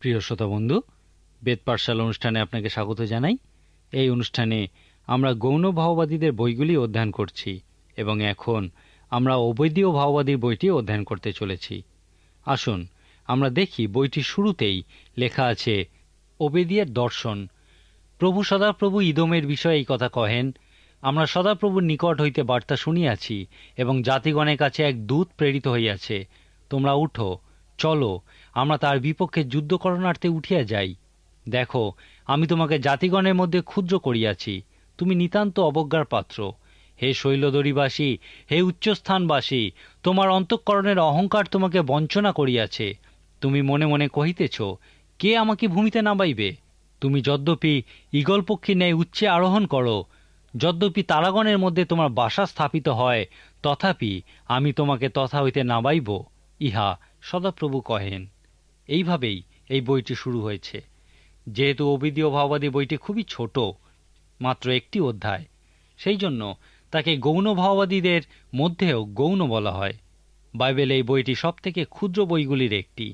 প্রিয় শ্রোতা বন্ধু, বেদ পাঠশালা অনুষ্ঠানে আপনাকে স্বাগত জানাই। এই অনুষ্ঠানে আমরা গৌণ ভাওবাদীদের বইগুলি অধ্যয়ন করছি এবং এখন আমরা অবৈধীয় ভাওবাদীর বইটি অধ্যয়ন করতে চলেছি। আসুন আমরা দেখি বইটির শুরুতেই লেখা আছে ওবেদিয়ার দর্শন। প্রভু সদাপ্রভু ইদোমের বিষয়ে এই কথা কহেন, আমরা সদাপ্রভুর নিকট হইতে বার্তা শুনিয়াছি এবং জাতিগণের কাছে এক দূত প্রেরিত হইয়াছে। তোমরা উঠো, চলো, আমরা তার বিপক্ষে যুদ্ধ করণার্থে উঠিয়া যাই। দেখো, আমি তোমাকে জাতিগণের মধ্যে ক্ষুদ্র করিয়াছি, তুমি নিতান্ত অবজ্ঞার পাত্র। হে শৈলদরীবাসী, হে উচ্চস্থানবাসী, তোমার অন্তঃকরণের অহংকার তোমাকে বঞ্চনা করিয়াছে। তুমি মনে মনে কহিতেছ, কে আমাকে ভূমিতে নামাইবে? তুমি যদ্যপি ঈগল পক্ষী ন্যায় উচ্চে আরোহণ করো, যদ্যপি তারাগণের মধ্যে তোমার বাসা স্থাপিত হয়, তথাপি আমি তোমাকে তথা হইতে নামাইব, ইহা সদাপ্রভু কহেন। এইভাবেই এই বইটি শুরু হয়েছে। যেহেতু অবিধীয় ভাওবাদী বইটি খুবই ছোট, মাত্র একটি অধ্যায়, সেই জন্য তাকে গৌণ ভাওবাদীদের মধ্যেও গৌণ বলা হয়। বাইবেল এই বইটি সবথেকে ক্ষুদ্র বইগুলির একটি।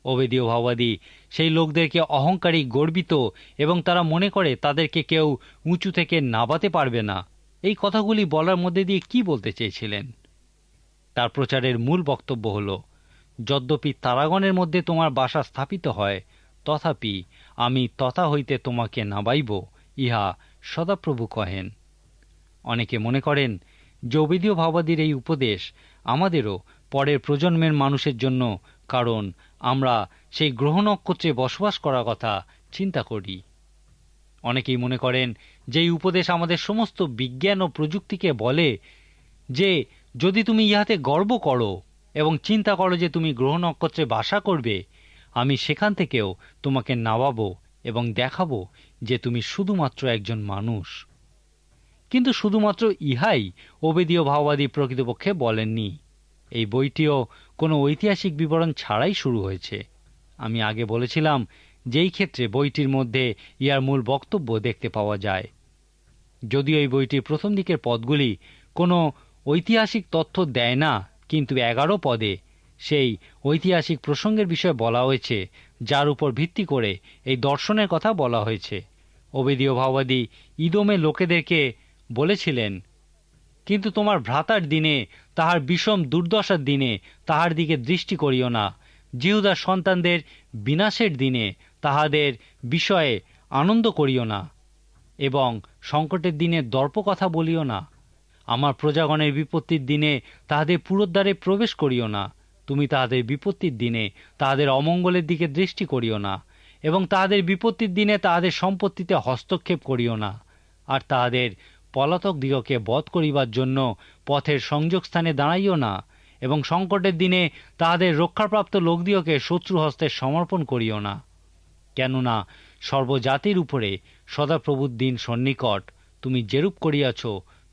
অবেদীয় ভাওবাদী সেই লোকদেরকে অহংকারী, গর্বিত এবং তারা মনে করে তাদেরকে কেউ উঁচু থেকে নাবাতে পারবে না, এই কথাগুলি বলার মধ্যে দিয়ে কি বলতে চেয়েছিলেন? তার প্রচারের মূল বক্তব্য হল, যদ্যপি তারাগণের মধ্যে তোমার বাসা স্থাপিত হয়, তথাপি আমি তথা হইতে তোমাকে নাবাইব, ইহা সদাপ্রভু কহেন। অনেকে মনে করেন যে অবেদীয় ভাওবাদীর এই উপদেশ আমাদেরও পরের প্রজন্মের মানুষের জন্য, কারণ আমরা সেই গ্রহ নক্ষত্রে বসবাস করার কথা চিন্তা করি। অনেকেই মনে করেন যে এই উপদেশ আমাদের সমস্ত বিজ্ঞান ও প্রযুক্তিকে বলে যে যদি তুমি ইহাতে গর্ব করো এবং চিন্তা করো যে তুমি গ্রহ নক্ষত্রে বাসা করবে, আমি সেখান থেকেও তোমাকে নামাবো এবং দেখাবো যে তুমি শুধুমাত্র একজন মানুষ। কিন্তু শুধুমাত্র ইহাই অবেদীয় ভাওবাদী প্রকৃতপক্ষে বলেননি। এই বইটিও কোনো ঐতিহাসিক বিবরণ ছাড়াই শুরু হয়েছে। আমি আগে বলেছিলাম যেই ক্ষেত্রে বইটির মধ্যে ইহার মূল বক্তব্য দেখতে পাওয়া যায়। যদিও এই বইটির প্রথম দিকের পদগুলি কোনো ঐতিহাসিক তথ্য দেয় না, কিন্তু 11 পদে সেই ঐতিহাসিক প্রসঙ্গের বিষয়ে বলা হয়েছে, যার উপর ভিত্তি করে এই দর্শনের কথা বলা হয়েছে। অবেদীয় ভাওবাদী ইদোমে লোকেদেরকে বলেছিলেন, কিন্তু তোমার ভ্রাতার দিনে, তাহার বিষম দুর্দশার দিনে তাহার দিকে দৃষ্টি করিও না। জিহুদার সন্তানদের বিনাশের দিনে তাহাদের বিষয়ে আনন্দ করিও না এবং সংকটের দিনে দর্প কথা বলিও না। আমার প্রজাগণের বিপত্তির দিনে তাহাদের পুরোদ্বারে প্রবেশ করিও না। তুমি তাহাদের বিপত্তির দিনে তাহাদের অমঙ্গলের দিকে দৃষ্টি করিও না এবং তাহাদের বিপত্তির দিনে তাহাদের সম্পত্তিতে হস্তক্ষেপ করিও না। আর তাহাদের পলাতক দিগকে বধ করিবার জন্য পথের সংযোগস্থানে দাঁড়াইও না এবং সংকটের দিনে তাহাদের রক্ষাপ্রাপ্ত লোকদিগকে শত্রু হস্তে সমর্পণ করিও না। কেননা সর্বজাতির উপরে সদাপ্রভুর দিন সন্নিকট। তুমি যেরূপ করিয়াছ,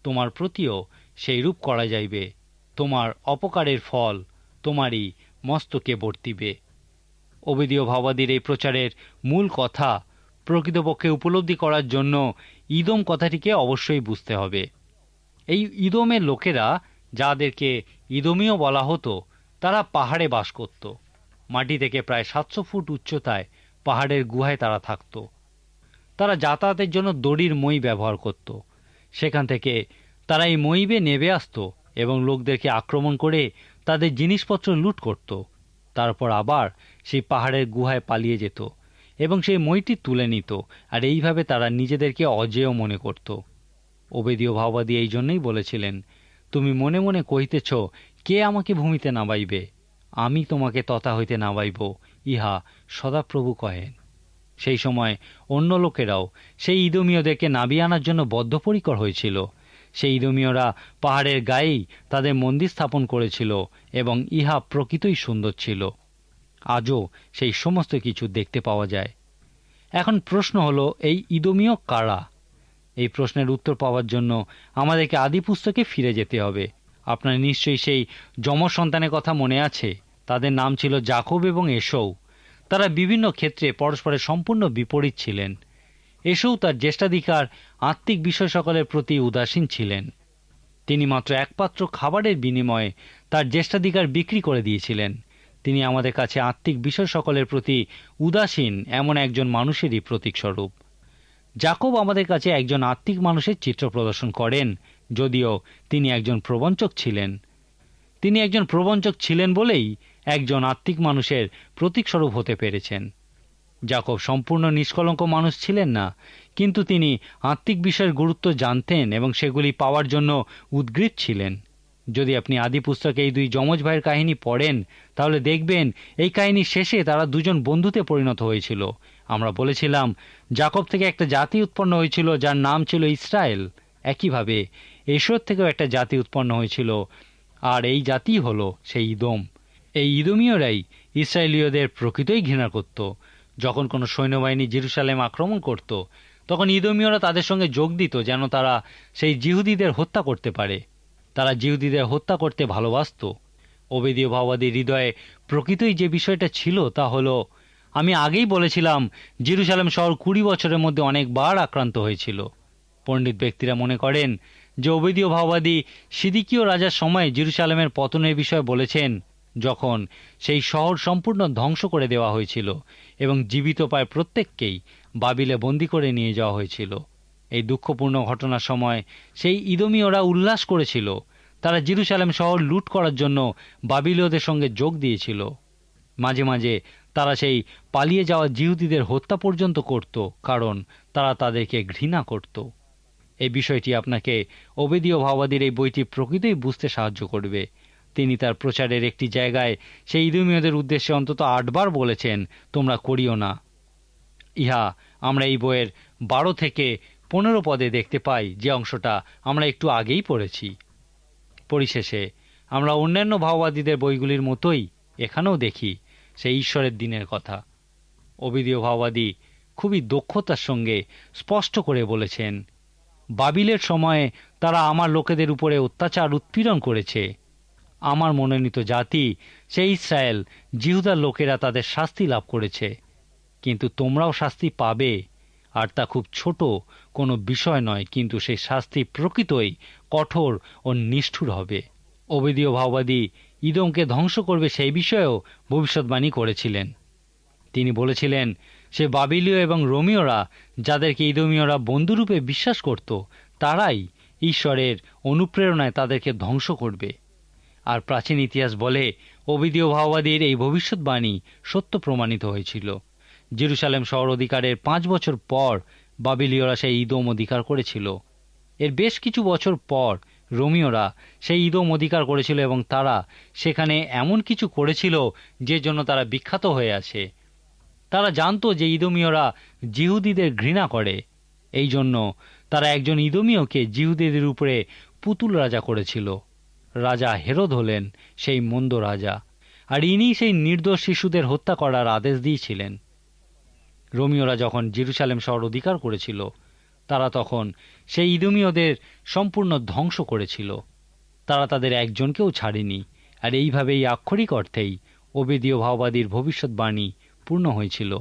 তোমার প্রতিও সেই রূপ করা যাইবে। তোমার অপকারের ফল তোমারই মস্তকে বর্তিবে। অবেদীয় ভাওবাদীর এই প্রচারের মূল কথা প্রকৃতপক্ষে উপলব্ধি করার জন্য ইদোম কথাটিকে অবশ্যই বুঝতে হবে। এই ইদোমের লোকেরা, যাদেরকে ইদোমীয় বলা হতো, তারা পাহাড়ে বাস করত। মাটি থেকে প্রায় 700 ফুট উচ্চতায় পাহাড়ের গুহায় তারা থাকত। তারা যাতায়াতের জন্য দড়ির মই ব্যবহার করত। সেখান থেকে তারা এই মই বেয়ে নেমে আসত এবং লোকদেরকে আক্রমণ করে তাদের জিনিসপত্র লুট করত। তারপর আবার সেই পাহাড়ের গুহায় পালিয়ে যেত এবং সেই মইটি তুলে নিত, আর এইভাবে তারা নিজেদেরকে অজেয় মনে করত। অবেদীয় ভাওবাদী এই জন্যই বলেছিলেন, তুমি মনে মনে কহিতেছ, কে আমাকে ভূমিতে নামাইবে? আমি তোমাকে তথা হইতে নামাইব, ইহা সদাপ্রভু কহেন। সেই সময় অন্য লোকেরাও সেই ইদোমীয়দেরকে নামিয়ে আনার জন্য বদ্ধপরিকর হয়েছিল। সেই ইদোমীয়রা পাহাড়ের গায়েই তাদের মন্দির স্থাপন করেছিল এবং ইহা প্রকৃতই সুন্দর ছিল। আজও সেই সমস্ত কিছু দেখতে পাওয়া যায়। এখন প্রশ্ন হলো, এই ইদোমীয় কারা? এই প্রশ্নের উত্তর পাওয়ার জন্য আমাদেরকে আদি পুস্তকে ফিরে যেতে হবে। আপনার নিশ্চয়ই সেই যমজ সন্তানের কথা মনে আছে। তাদের নাম ছিল যাকব এবং এসৌ। তারা বিভিন্ন ক্ষেত্রে পরস্পরের সম্পূর্ণ বিপরীত ছিলেন। এসৌ তার জ্যেষ্ঠাধিকার আত্মিক বিষয় সকলের প্রতি উদাসীন ছিলেন। তিনি মাত্র একপাত্র খাবারের বিনিময়ে তার জ্যেষ্ঠাধিকার বিক্রি করে দিয়েছিলেন। তিনি আমাদের কাছে আত্মিক বিষয় সকলের প্রতি উদাসীন এমন একজন মানুষেরই প্রতীকস্বরূপ। যাকব আমাদের কাছে একজন আত্মিক মানুষের চিত্র প্রদর্শন করেন, যদিও তিনি একজন প্রবঞ্চক ছিলেন। তিনি একজন প্রবঞ্চক ছিলেন বলেই একজন আত্মিক মানুষের প্রতীকস্বরূপ হতে পেরেছেন। যাকব সম্পূর্ণ নিষ্কলঙ্ক মানুষ ছিলেন না, কিন্তু তিনি আত্মিক বিষয়ের গুরুত্ব জানতেন এবং সেগুলি পাওয়ার জন্য উদগ্রীব ছিলেন। যদি আপনি আদি পুস্তকে এই দুই যমজ ভাইয়ের কাহিনী পড়েন, তাহলে দেখবেন এই কাহিনীর শেষে তারা দুজন বন্ধুতে পরিণত হয়েছিল। আমরা বলেছিলাম যাকব থেকে একটা জাতি উৎপন্ন হয়েছিল যার নাম ছিল ইসরায়েল। একইভাবে এশর থেকেও একটা জাতি উৎপন্ন হয়েছিল, আর এই জাতি হলো সেই ইদোম। এই ইদোমীয়রাই ইসরায়েলীয়দের প্রকৃতই ঘৃণা করত। যখন কোনো সৈন্যবাহিনী জেরুসালেম আক্রমণ করত, তখন ইদোমীয়রা তাদের সঙ্গে যোগ দিত যেন তারা সেই জিহুদীদের হত্যা করতে পারে। তারা জিহুদীদের হত্যা করতে ভালোবাসত। ওবেদীয় ভাওবাদীর হৃদয়ে প্রকৃতই যে বিষয়টা ছিল তা হলো, আমি আগেই বলেছিলাম, জেরুসালেম শহর 20 বছরের মধ্যে অনেকবার আক্রান্ত হয়েছিল। পণ্ডিত ব্যক্তিরা মনে করেন যে ওবেদীয় ভাওবাদী সিদিকীয় রাজার সময় জেরুসালেমের পতনের বিষয়ে বলেছেন, যখন সেই শহর সম্পূর্ণ ধ্বংস করে দেওয়া হয়েছিল এবং জীবিত প্রায় প্রত্যেককেই বাবিলে বন্দী করে নিয়ে যাওয়া হয়েছিল। এই দুঃখপূর্ণ ঘটনার সময় সেই ইদোমীয়রা উল্লাস করেছিল। তারা জেরুসালেম শহর লুট করার জন্য বাবিলীয়দের সঙ্গে যোগ দিয়েছিল। মাঝে মাঝে তারা সেই পালিয়ে যাওয়া জিহুদীদের হত্যা পর্যন্ত করত, কারণ তারা তাদেরকে ঘৃণা করত। এই বিষয়টি আপনাকে ওবেদীয় ভাওবাদীর এই বইটি প্রকৃতই বুঝতে সাহায্য করবে। তিনি তার প্রচারের একটি জায়গায় সেই ইদোমীয়দের উদ্দেশ্যে অন্তত 8 বার বলেছেন, তোমরা করিও না। ইহা আমরা এই বইয়ের 12 থেকে 15 পদে দেখতে পাই, যে অংশটা আমরা একটু আগেই পড়েছি। পরিশেষে আমরা অন্যান্য ভাওবাদীদের বইগুলির মতোই এখানেও দেখি সেই ঈশ্বরের দিনের কথা। ওবেদীয় ভাওবাদী খুবই দক্ষতার সঙ্গে স্পষ্ট করে বলেছেন, বাবিলের সময়ে তারা আমার লোকেদের উপরে অত্যাচার উৎপীড়ন করেছে। আমার মনোনীত জাতি সেই ইসরায়েল, জিহুদার লোকেরা তাদের শাস্তি লাভ করেছে, কিন্তু তোমরাও শাস্তি পাবে, আর তা খুব ছোট কোনো বিষয় নয়, কিন্তু সেই শাস্তি প্রকৃতই কঠোর ও নিষ্ঠুর হবে। ওবেদীয় ভাওবাদী ইদোমকে ধ্বংস করবে সেই বিষয়েও ভবিষ্যৎবাণী করেছিলেন। তিনি বলেছিলেন, সে বাবিলীয় এবং রোমীয়রা, যাদেরকে ইদোমীয়রা বন্ধুরূপে বিশ্বাস করত, তারাই ঈশ্বরের অনুপ্রেরণায় তাদেরকে ধ্বংস করবে। আর প্রাচীন ইতিহাস বলে ওবেদীয় ভাওবাদীর এই ভবিষ্যৎবাণী সত্য প্রমাণিত হয়েছিল। জেরুসালেম শহর অধিকারের 5 বছর পর বাবিলীয়রা সেই ইদোম অধিকার করেছিল। এর বেশ কিছু বছর পর রোমীয়রা সেই ইদোম অধিকার করেছিল এবং তারা সেখানে এমন কিছু করেছিল যে জন্য তারা বিখ্যাত হয়ে আছে। তারা জানতো যে ইদোমীয়রা জিহুদীদের ঘৃণা করে, এই জন্য তারা একজন ইদোমীয়কে জিহুদীদের উপরে পুতুল রাজা করেছিল। রাজা হেরোদ হলেন সেই মন্দ রাজা, আর ইনি সেই নির্দোষ শিশুদের হত্যা করার আদেশ দিয়েছিলেন। রোমীয়রা যখন জেরুসালেম শহর অধিকার করেছিল, তারা তখন সেই ইদোমীয়দের সম্পূর্ণ ধ্বংস করেছিল। তারা তাদের একজনকেও ছাড়েনি। আর এইভাবেই আক্ষরিক অর্থেই ওবেদীয় ভাওবাদীর ভবিষ্যৎবাণী পূর্ণ হয়েছিল।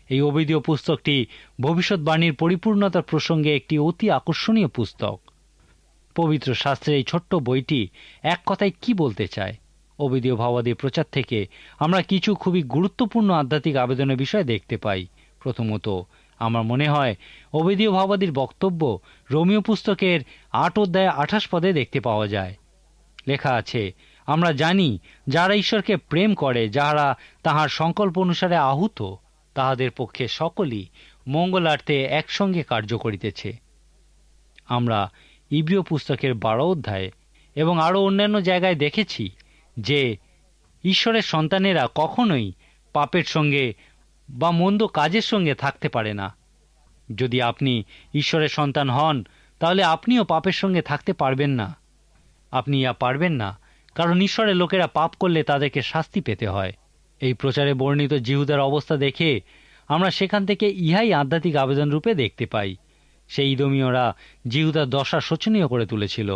এই ওবেদীয় পুস্তকটি ভবিষ্যৎবাণীর পরিপূর্ণতার প্রসঙ্গে একটি অতি আকর্ষণীয় পুস্তক। পবিত্র শাস্ত্রের এই ছোট্ট বইটি এক কথায় কি বলতে চায়? ওবেদীয় ভাওবাদীর প্রচার থেকে আমরা কিছু খুবই গুরুত্বপূর্ণ আধ্যাত্মিক আবেদনের বিষয় দেখতে পাই। প্রথমত, আমার মনে হয় ওবেদীয় ভাওবাদীর বক্তব্য রোমীয় পুস্তকের 8 অধ্যায় 28 পদে দেখতে পাওয়া যায়। লেখা আছে, আমরা জানি যারা ঈশ্বরকে প্রেম করে, যাহারা তাহার সংকল্প অনুসারে আহুত, তাহাদের পক্ষে সকলই মঙ্গলার্থে একসঙ্গে কার্য করিতেছে। আমরা ইব্রিয় পুস্তকের 12 অধ্যায়ে এবং আরও অন্যান্য জায়গায় দেখেছি যে ঈশ্বরের সন্তানেরা কখনোই পাপের সঙ্গে বা মন্দ কাজের সঙ্গে থাকতে পারে না। যদি আপনি ঈশ্বরের সন্তান হন, তাহলে আপনিও পাপের সঙ্গে থাকতে পারবেন না। আপনি ইয়া পারবেন না, কারণ ঈশ্বরের লোকেরা পাপ করলে তাদেরকে শাস্তি পেতে হয়। এই প্রচারে বর্ণিত জিহুদার অবস্থা দেখে আমরা সেখান থেকে ইহাই আধ্যাত্মিক আবেদন রূপে দেখতে পাই। সেই ইদোমীয়রা জিহুদার দশা শোচনীয় করে তুলেছিল।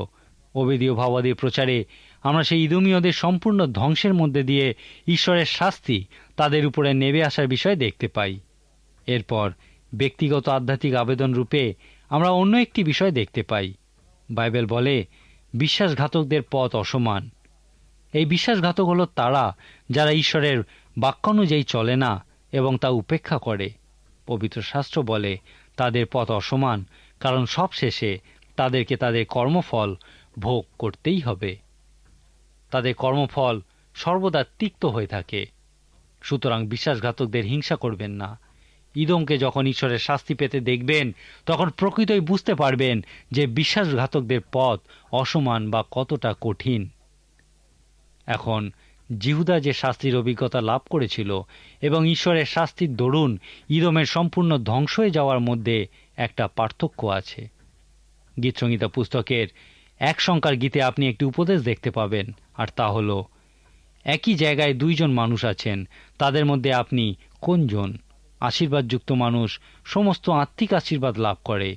ওবেদীয় ভাওবাদীর প্রচারে আমরা সেই ইদোমীয়দের সম্পূর্ণ ধ্বংসের মধ্যে দিয়ে ঈশ্বরের শাস্তি তাদের উপরে নেমে আসার বিষয় দেখতে পাই। এরপর ব্যক্তিগত আধ্যাত্মিক আবেদন রূপে আমরা অন্য একটি বিষয় দেখতে পাই। বাইবেল বলে বিশ্বাসঘাতকদের পথ অসমান। এই বিশ্বাসঘাতক হলো তারা যারা ঈশ্বরের বাক্যানুযায়ী চলে না এবং তা উপেক্ষা করে। পবিত্র শাস্ত্র বলে তাদের পথ অসমান, কারণ সব শেষে তাদেরকে তাদের কর্মফল ভোগ করতেই হবে। তাদের কর্মফল সর্বদা তিক্ত হয়ে থাকে। সুতরাং বিশ্বাসঘাতকদের হিংসা করবেন না। ইদমকে যখন ঈশ্বরের শাস্তি পেতে দেখবেন, তখন প্রকৃতই বুঝতে পারবেন যে বিশ্বাসঘাতকদের পথ অসমান বা কতটা কঠিন। এখন জিহুদা যে শাস্তির অভিজ্ঞতা লাভ করেছিল এবং ঈশ্বরের শাস্তির দরুন ইদমের সম্পূর্ণ ধ্বংস হয়ে যাওয়ার মধ্যে একটা পার্থক্য আছে। গীতসংহিতা পুস্তকের 1 সংখ্যার গীতে আপনি একটি উপদেশ দেখতে পাবেন, আর তা হল, একই জায়গায় 2 জন মানুষ আছেন, তাদের মধ্যে আপনি কোনজন? আশীর্বাদযুক্ত মানুষ সমস্ত আত্মিক আশীর্বাদ লাভ করে,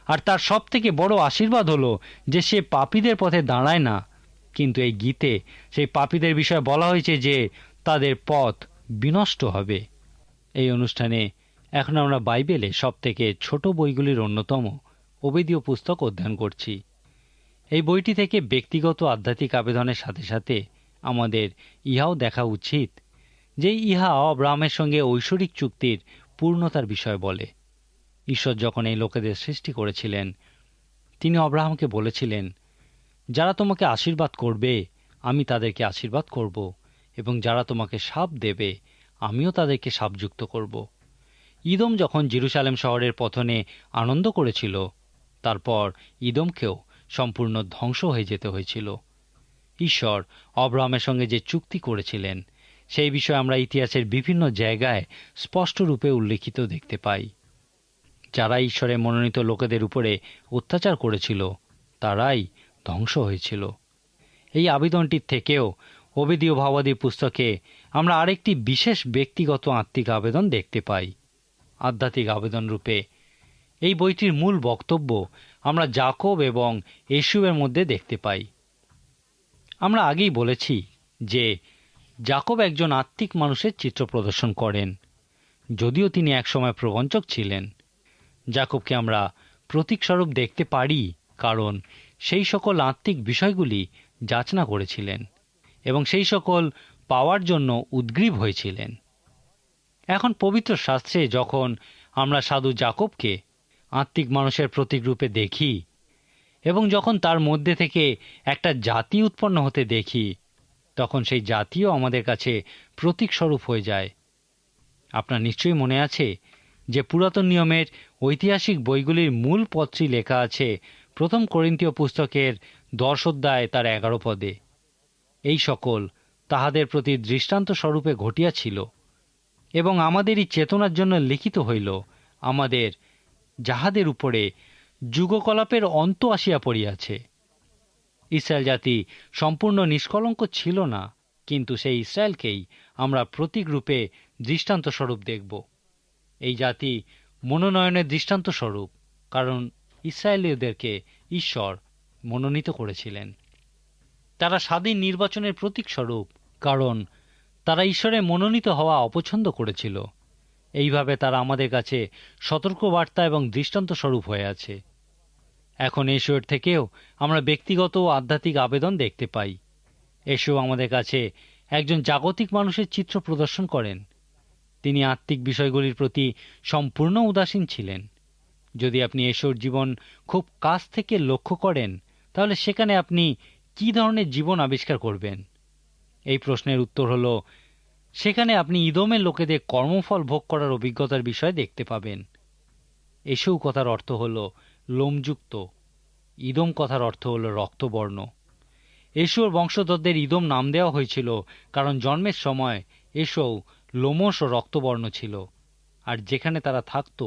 আর তার সব থেকে বড় আশীর্বাদ হলো যে সে পাপীদের পথে দাঁড়ায় না। কিন্তু এই গীতে সেই পাপীদের বিষয়ে বলা হয়েছে যে তাদের পথ বিনষ্ট হবে। এই অনুষ্ঠানে এখন আমরা বাইবেলে সব থেকে ছোট বইগুলির অন্যতম ওবেদীয় পুস্তক অধ্যয়ন করছি। এই বইটি থেকে ব্যক্তিগত আধ্যাত্মিক আবেদনের সাথে সাথে আমাদের ইহাও দেখা উচিত যে ইহা আব্রাহামের সঙ্গে ঐশ্বরিক চুক্তির পূর্ণতার বিষয় বলে। ঈশ্বর যখন এই লোকেদের সৃষ্টি করেছিলেন, তিনি আব্রাহামকে বলেছিলেন, যারা তোমাকে আশীর্বাদ করবে আমি তাদেরকে আশীর্বাদ করব, এবং যারা তোমাকে শাপ দেবে আমিও তাদেরকে শাপযুক্ত করব। ইদম যখন জেরুজালেম শহরের পতনে আনন্দ করেছিল, তারপর ইদমকেও সম্পূর্ণ ধ্বংস হয়ে যেতে হয়েছিল। ঈশ্বর আব্রাহামের সঙ্গে যে চুক্তি করেছিলেন সেই বিষয়ে আমরা ইতিহাসের বিভিন্ন জায়গায় স্পষ্ট রূপে উল্লেখিত দেখতে পাই। যারা ঈশ্বরের মনোনীত লোকেদের উপরে অত্যাচার করেছিল তারাই ধ্বংস হয়েছিল। এই আবেদনটির থেকেও ওবেদীয় ভাবাদী পুস্তকে আমরা আরেকটি বিশেষ ব্যক্তিগত আত্মিক আবেদন দেখতে পাই। আধ্যাত্মিক আবেদন রূপে এই বইটির মূল বক্তব্য আমরা যাকব এবং এসুবের মধ্যে দেখতে পাই। আমরা আগেই বলেছি যে যাকব একজন আত্মিক মানুষের চিত্র প্রদর্শন করেন, যদিও তিনি একসময় প্রবঞ্চক ছিলেন। যাকবকে আমরা প্রতীকস্বরূপ দেখতে পারি, কারণ সেই সকল আত্মিক বিষয়গুলি যাচনা করেছিলেন এবং সেই সকল পাওয়ার জন্য উদ্গ্রীব হয়েছিলেন। এখন পবিত্র শাস্ত্রে যখন আমরা সাধু যাকবকে আত্মিক মানুষের প্রতীক রূপে দেখি এবং যখন তার মধ্যে থেকে একটা জাতি উৎপন্ন হতে দেখি, তখন সেই জাতিও আমাদের কাছে প্রতীকস্বরূপ হয়ে যায়। আপনার নিশ্চয়ই মনে আছে যে পুরাতন নিয়মের ঐতিহাসিক বইগুলির মূল পত্রই লেখা আছে 1 করিন্থীয় পুস্তকের 10 অধ্যায় তার 11 পদে। এই সকল তাহাদের প্রতি দৃষ্টান্ত স্বরূপে ঘটিয়াছিল এবং আমাদেরই চেতনার জন্য লিখিত হইল, আমাদের যাহাদের উপরে যুগকলাপের অন্ত আসিয়া পড়িয়াছে। ইসরায়েল জাতি সম্পূর্ণ নিষ্কলঙ্ক ছিল না, কিন্তু সেই ইসরায়েলকেই আমরা প্রতীক রূপে দৃষ্টান্ত স্বরূপ দেখব। এই জাতি মনোনয়নের দৃষ্টান্ত স্বরূপ, কারণ ইসরায়েলীয়দেরকে ঈশ্বর মনোনীত করেছিলেন। তারা স্বাধীন নির্বাচনের প্রতীক স্বরূপ, কারণ তারা ঈশ্বরের মনোনীত হওয়া অপছন্দ করেছিল। এইভাবে তারা আমাদের কাছে সতর্কবার্তা এবং দৃষ্টান্ত স্বরূপ হয়ে আছে। এখন ঈশ্বর থেকেও আমরা ব্যক্তিগত ও আধ্যাত্মিক আবেদন দেখতে পাই। এসেও আমাদের কাছে একজন জাগতিক মানুষের চিত্র প্রদর্শন করেন। তিনি আত্মিক বিষয়গুলির প্রতি সম্পূর্ণ উদাসীন ছিলেন। যদি আপনি এসোর জীবন খুব কাছ থেকে লক্ষ্য করেন, তাহলে সেখানে আপনি কি ধরনের জীবন আবিষ্কার করবেন? এই প্রশ্নের উত্তর হল, সেখানে আপনি ইদমের লোকেদের কর্মফল ভোগ করার অভিজ্ঞতার বিষয় দেখতে পাবেন। এসেও কথার অর্থ হল লোমযুক্ত, ইদম কথার অর্থ হল রক্তবর্ণ। এসোর বংশধরদের ইদম নাম দেওয়া হয়েছিল কারণ জন্মের সময় এসো লোমশ ও রক্তবর্ণ ছিল, আর যেখানে তারা থাকত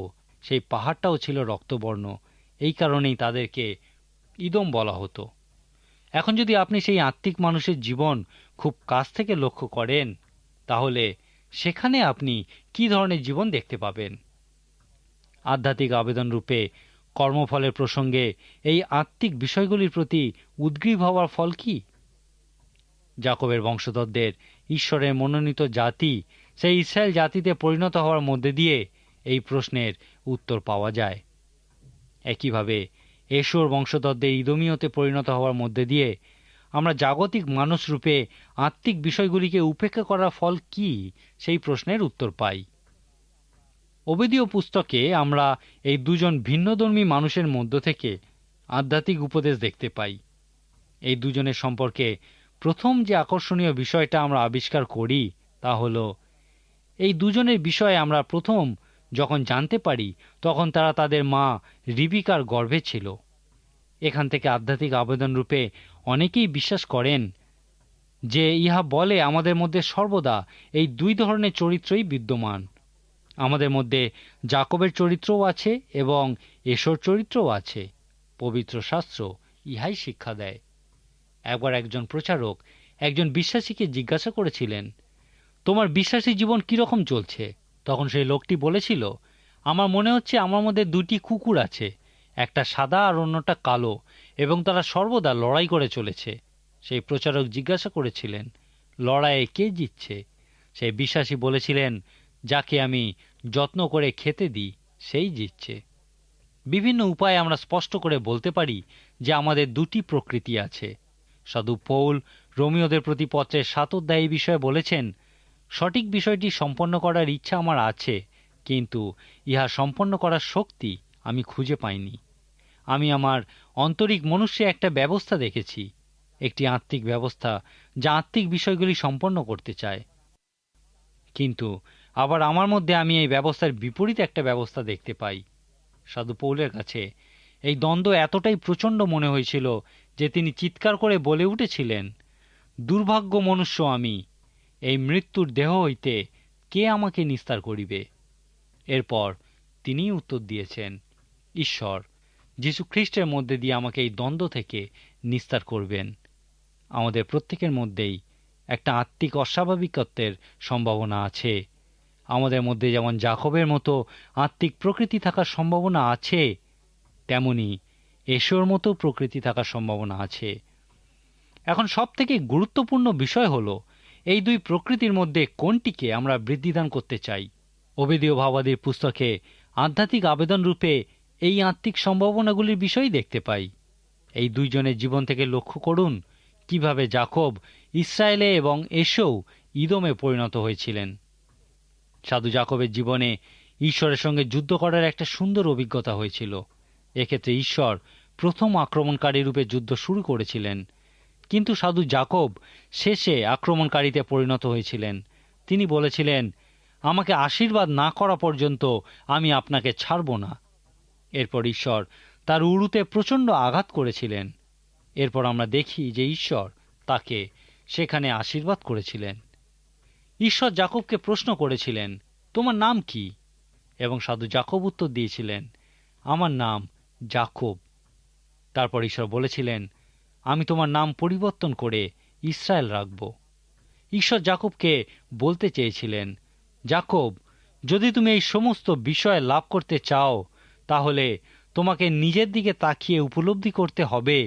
সেই পাহাড়টাও ছিল রক্তবর্ণ। এই কারণেই তাদেরকে ইদম বলা হতো। এখন যদি আপনি সেই আত্মিক মানুষের জীবন খুব কাছ থেকে লক্ষ্য করেন, তাহলে সেখানে আপনি কি ধরনের জীবন দেখতে পাবেন? আধ্যাত্মিক আবেদন রূপে কর্মফলের প্রসঙ্গে এই আত্মিক বিষয়গুলির প্রতি উদ্গ্রীব হওয়ার ফল কি? যাকবের বংশধরদের ঈশ্বরের মনোনীত জাতি সেই ইসরায়েল জাতিতে পরিণত হওয়ার মধ্যে দিয়ে এই প্রশ্নের উত্তর পাওয়া যায়। একইভাবে এশোর বংশধরদের ইদোমীয়তে পরিণত হওয়ার মধ্যে দিয়ে আমরা জাগতিক মানুষ রূপে আত্মিক বিষয়গুলিকে উপেক্ষা করার ফল কি, সেই প্রশ্নের উত্তর পাই। ওবেদীয় পুস্তকে আমরা এই দুজন ভিন্নধর্মী মানুষের মধ্য থেকে আধ্যাত্মিক উপদেশ দেখতে পাই। এই দুজনের সম্পর্কে প্রথম যে আকর্ষণীয় বিষয়টা আমরা আবিষ্কার করি তা হল, এই দুজনের বিষয়ে আমরা প্রথম যখন জানতে পারি তখন তারা তাদের মা রিবিকার গর্ভে ছিল। এখান থেকে আধ্যাত্মিক আবেদন রূপে অনেকেই বিশ্বাস করেন যে ইহা বলে আমাদের মধ্যে সর্বদা এই দুই ধরনের চরিত্রই বিদ্যমান। আমাদের মধ্যে যাকবের চরিত্রও আছে এবং এশোর চরিত্রও আছে। পবিত্র শাস্ত্র ইহাই শিক্ষা দেয়। একবার একজন প্রচারক একজন বিশ্বাসীকে জিজ্ঞাসা করেছিলেন, তোমার বিশ্বাসী জীবন কিরকম চলছে? তখন সেই লোকটি বলেছিল, আমার মনে হচ্ছে আমার মধ্যে দুটি কুকুর আছে, একটা সাদা আর অন্যটা কালো, এবং তারা সর্বদা লড়াই করে চলেছে। সেই প্রচারক জিজ্ঞাসা করেছিলেন, লড়াইয়ে কে জিতছে? সেই বিশ্বাসী বলেছিলেন, যাকে আমি যত্ন করে খেতে দিই সেই জিতছে। বিভিন্ন উপায়ে আমরা স্পষ্ট করে বলতে পারি যে আমাদের দুটি প্রকৃতি আছে। সাধু পৌল রোমীয়দের প্রতি পত্রের 7 অধ্যায়ে এই বিষয়ে বলেছেন, সঠিক বিষয়টি সম্পন্ন করার ইচ্ছা আমার আছে, কিন্তু ইহা সম্পন্ন করার শক্তি আমি খুঁজে পাইনি। আমি আমার আন্তরিক মনুষ্যে একটা ব্যবস্থা দেখেছি, একটি আত্মিক ব্যবস্থা যা আত্মিক বিষয়গুলি সম্পন্ন করতে চায়, কিন্তু আবার আমার মধ্যে আমি এই ব্যবস্থার বিপরীত একটা ব্যবস্থা দেখতে পাই। সাধু পৌলের কাছে এই দ্বন্দ্ব এতটাই প্রচণ্ড মনে হয়েছিল যে তিনি চিৎকার করে বলে উঠেছিলেন, দুর্ভাগ্য মনুষ্য আমি, এই মৃত্যুর দেহ হইতে কে আমাকে নিস্তার করিবে? এরপর তিনিই উত্তর দিয়েছেন, ঈশ্বর যীশু খ্রিস্টের মধ্যে দিয়ে আমাকে এই দ্বন্দ্ব থেকে নিস্তার করবেন। আমাদের প্রত্যেকের মধ্যেই একটা আত্মিক অস্বাভাবিকত্বের সম্ভাবনা আছে। আমাদের মধ্যে যেমন যাকবের মতো আত্মিক প্রকৃতি থাকার সম্ভাবনা আছে, তেমনি এশোর মতো প্রকৃতি থাকার সম্ভাবনা আছে। এখন সবথেকে গুরুত্বপূর্ণ বিষয় হলো, এই দুই প্রকৃতির মধ্যে কোনটিকে আমরা বৃদ্ধিদান করতে চাই। ওবেদীয় ভাববাদীর পুস্তকে আধ্যাত্মিক আবেদন রূপে এই আত্মিক সম্ভাবনাগুলির বিষয়ই দেখতে পাই। এই দুইজনের জীবন থেকে লক্ষ্য করুন কিভাবে যাকব ইসরায়েলে এবং এশৌ ইদোমে পরিণত হয়েছিলেন। সাধু যাকবের জীবনে ঈশ্বরের সঙ্গে যুদ্ধ করার একটা সুন্দর অভিজ্ঞতা হয়েছিল। এক্ষেত্রে ঈশ্বর প্রথম আক্রমণকারী রূপে যুদ্ধ শুরু করেছিলেন, কিন্তু সাধু যাকব শেষে আক্রমণকারীতে পরিণত হয়েছিলেন। তিনি বলেছিলেন, আমাকে আশীর্বাদ না করা পর্যন্ত আমি আপনাকে ছাড়ব না। এরপর ঈশ্বর তার উরুতে প্রচণ্ড আঘাত করেছিলেন। এরপর আমরা দেখি যে ঈশ্বর তাকে সেখানে আশীর্বাদ করেছিলেন। ঈশ্বর যাকবকে প্রশ্ন করেছিলেন, তোমার নাম কি? এবং সাধু যাকব উত্তর দিয়েছিলেন, আমার নাম যাকব। তারপর ঈশ্বর বলেছিলেন, আমি তোমার নাম পরিবর্তন করে ইসরায়েল রাখব। ঈশ্বর যাকবকে বলতে চেয়েছিলেন, যাকব, যদি তুমি এই সমস্ত বিষয় লাভ করতে চাও, তাহলে তোমাকে নিজের দিকে তাকিয়ে উপলব্ধি করতে হবে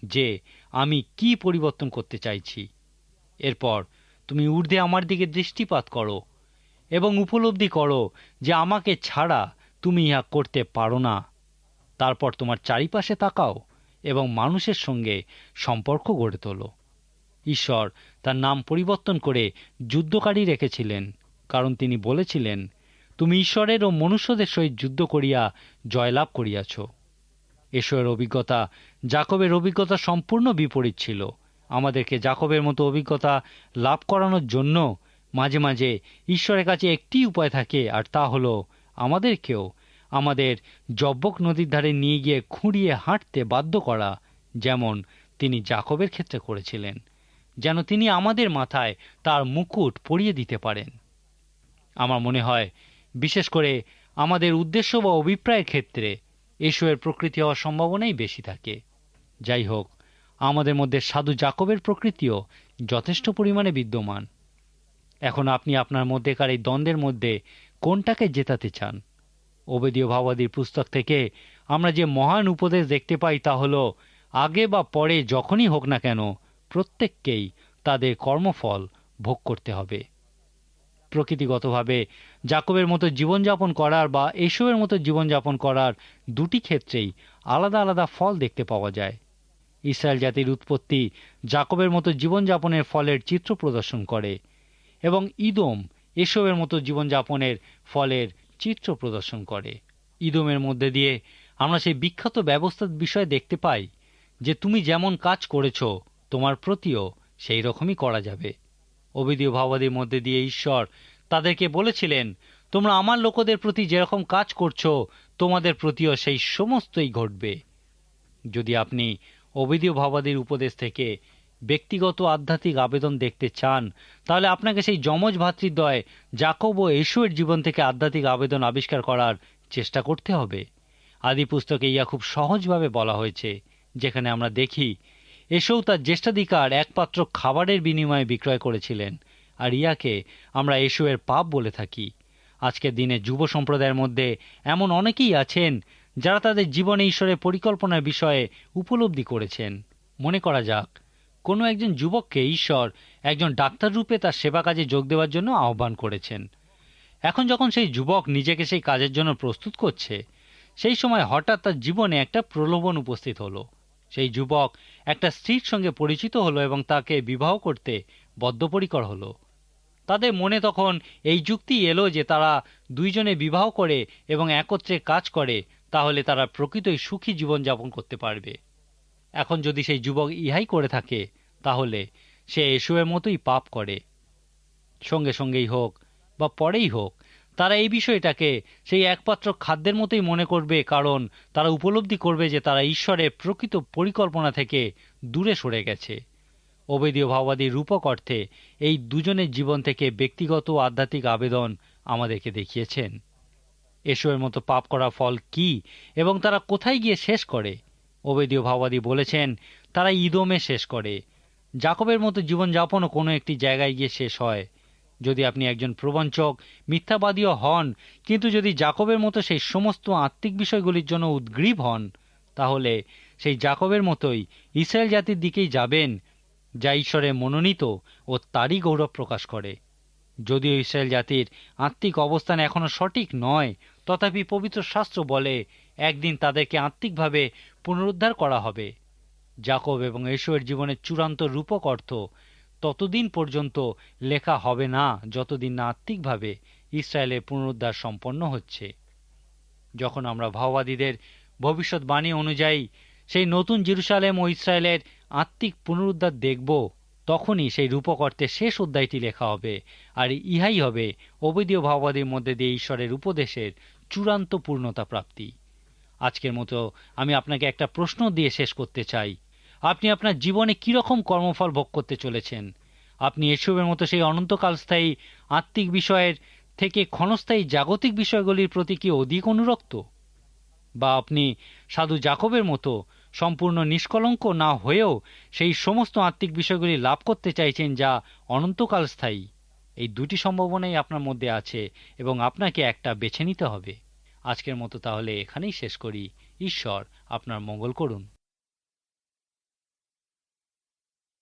যে আমি কি পরিবর্তন করতে চাইছি। এরপর তুমি ঊর্ধ্বে আমার দিকে দৃষ্টিপাত করো এবং উপলব্ধি করো যে আমাকে ছাড়া তুমি ইহা করতে পারো না। তারপর তোমার চারিপাশে তাকাও এবং মানুষের সঙ্গে সম্পর্ক গড়ে তোলো। ঈশ্বর তার নাম পরিবর্তন করে যুদ্ধকারী রেখেছিলেন, কারণ তিনি বলেছিলেন, তুমি ঈশ্বরের ও মনুষ্যদের সহিত যুদ্ধ করিয়া জয়লাভ করিয়াছ। এশোর অভিজ্ঞতা যাকবের অভিজ্ঞতা সম্পূর্ণ বিপরীত ছিল। আমাদেরকে যাকবের মতো অভিজ্ঞতা লাভ করানোর জন্য মাঝে মাঝে ঈশ্বরের কাছে একটি উপায় থাকে, আর তা হলো আমাদেরকেও আমাদের জব্বক নদীর ধারে নিয়ে গিয়ে খুঁড়িয়ে হাঁটতে বাধ্য করা, যেমন তিনি যাকবের ক্ষেত্রে করেছিলেন, যেন তিনি আমাদের মাথায় তার মুকুট পরিয়ে দিতে পারেন। আমার মনে হয় বিশেষ করে আমাদের উদ্দেশ্য বা অভিপ্রায়ের ক্ষেত্রে এশোয়ের প্রকৃতি হওয়ার সম্ভাবনাই বেশি থাকে। যাই হোক, আমাদের মধ্যে সাধু যাকবের প্রকৃতিও যথেষ্ট পরিমাণে বিদ্যমান। এখন আপনি আপনার মধ্যেকার এই দ্বন্দ্বের মধ্যে কোনটাকে জেতাতে চান? ওবেদীয় ভাববাদীর পুস্তক থেকে আমরা যে মহান উপদেশ দেখতে পাই তা হলো, আগে বা পরে যখনই হোক না কেন প্রত্যেককেই তাদের কর্মফল ভোগ করতে হবে। প্রকৃতিগতভাবে যাকবের মতো জীবনযাপন করার বা এশোয়ের মতো জীবনযাপন করার দুটি ক্ষেত্রেই আলাদা আলাদা ফল দেখতে পাওয়া যায়। ইসরায়েল জাতির উৎপত্তি জাকবের মতো জীবনযাপনের ফলের চিত্র প্রদর্শন করে এবং ইদোম এসবের মতো জীবনযাপনের ফলের চিত্র প্রদর্শন করে। ইদোমের মধ্যে দিয়ে আমরা সেই বিখ্যাত ব্যবস্থার বিষয়ে দেখতে পাই যে তুমি যেমন কাজ করেছ তোমার প্রতিও সেই রকমই করা যাবে। ওবিদীয় ভাববাদীর মধ্যে দিয়ে ঈশ্বর তাদেরকে বলেছিলেন, তোমরা আমার লোকেদের প্রতি যেরকম কাজ করছো তোমাদের প্রতিও সেই সমস্তই ঘটবে। যদি আপনি ওবিদীয় ভাববাদীর উপদেশ থেকে ব্যক্তিগত আধ্যাত্মিক আবেদন দেখতে চান, তাহলে আপনাকে সেই যমজ ভ্রাতৃদ্বয় জাকব ও এশুয়ের জীবন থেকে আধ্যাত্মিক আবেদন আবিষ্কার করার চেষ্টা করতে হবে। আদি পুস্তকে ইয়া খুব সহজভাবে বলা হয়েছে, যেখানে আমরা দেখি এসেও তার জ্যেষ্ঠাধিকার একমাত্র খাবারের বিনিময়ে বিক্রয় করেছিলেন, আর ইয়াকে আমরা এশুয়ের পাপ বলে থাকি। আজকের দিনে যুব সম্প্রদায়ের মধ্যে এমন অনেকেই আছেন যারা তাদের জীবনে ঈশ্বরের পরিকল্পনার বিষয়ে উপলব্ধি করেছেন। মনে করা যাক, কোনো একজন যুবককে ঈশ্বর একজন ডাক্তার রূপে তার সেবা কাজে যোগ দেওয়ার জন্য আহ্বান করেছেন। এখন যখন সেই যুবক নিজেকে সেই কাজের জন্য প্রস্তুত করছে, সেই সময় হঠাৎ তার জীবনে একটা প্রলোভন উপস্থিত হলো। সেই যুবক একটা স্ত্রীর সঙ্গে পরিচিত হলো এবং তাকে বিবাহ করতে বদ্ধপরিকর হলো। তাদের মনে তখন এই যুক্তি এলো যে তারা দুইজনে বিবাহ করে এবং একত্রে কাজ করে, তাহলে তারা প্রকৃতই সুখী জীবনযাপন করতে পারবে। এখন যদি সেই যুবক ইহাই করে থাকে, তাহলে সে এসবের মতোই পাপ করে। সঙ্গে সঙ্গেই হোক বা পরেই হোক, তারা এই বিষয়টাকে সেই একমাত্র খাদ্যের মতোই মনে করবে, কারণ তারা উপলব্ধি করবে যে তারা ঈশ্বরের প্রকৃত পরিকল্পনা থেকে দূরে সরে গেছে। ওবেদীয় ভাববাদীর রূপক অর্থে এই দুজনের জীবন থেকে ব্যক্তিগত আধ্যাত্মিক আবেদন আমাদেরকে দেখিয়েছেন। এসবের মতো পাপ করা ফল কি এবং তারা কোথায় গিয়ে শেষ করে? ওবেদীয় ভাববাদী বলেছেন তারা ইদোমে শেষ করে। জাকবের মতো জীবনযাপনও কোনো একটি জায়গায় গিয়ে শেষ হয়। যদি আপনি একজন প্রবঞ্চক মিথ্যাবাদীও হন, কিন্তু যদি জাকবের মতো সেই সমস্ত আত্মিক বিষয়গুলির জন্য উদ্গ্রীব হন, তাহলে সেই জাকবের মতোই ইসরায়েল জাতির দিকেই যাবেন, যা ঈশ্বরের মনোনীত ও তারই গৌরব প্রকাশ করে। যদিও ইসরায়েল জাতির আত্মিক অবস্থান এখনো সঠিক নয়, তথাপি পবিত্র শাস্ত্র বলে একদিন তাদেরকে আত্মিকভাবে পুনরুদ্ধার করা হবে। জাকব এবং এশোয়ের জীবনের চূড়ান্ত রূপক অর্থ ততদিন পর্যন্ত লেখা হবে না যতদিন না আত্মিকভাবে ইসরায়েলের পুনরুদ্ধার সম্পন্ন হচ্ছে। যখন আমরা ভাববাদীদের ভবিষ্যৎবাণী অনুযায়ী সেই নতুন জেরুসালেম ও ইসরায়েলের আত্মিক পুনরুদ্ধার দেখব, তখনই সেই রূপক অর্থের শেষ অধ্যায়টি লেখা হবে, আর ইহাই হবে ওবেদীয় ভাববাদীর মধ্যে দিয়ে ঈশ্বরের উপদেশের চূড়ান্ত পূর্ণতা প্রাপ্তি। আজকের মতো আমি আপনাকে একটা প্রশ্ন দিয়ে শেষ করতে চাই। আপনি আপনার জীবনে কিরকম কর্মফল ভোগ করতে চলেছেন? আপনি এসবের মতো সেই অনন্তকালস্থায়ী আত্মিক বিষয়ের থেকে ক্ষণস্থায়ী জাগতিক বিষয়গুলির প্রতি কি অধিক অনুরক্ত? বা আপনি সাধু জাকবের মতো সম্পূর্ণ নিষ্কলঙ্ক না হয়েও সেই সমস্ত আত্মিক বিষয়গুলি লাভ করতে চাইছেন যা অনন্তকাল স্থায়ী? এই দুটি সম্ভাবনাই আপনার মধ্যে আছে এবং আপনাকে একটা বেছে নিতে হবে। আজকের মতো তাহলে এখানেই শেষ করি। ঈশ্বর আপনার মঙ্গল করুন।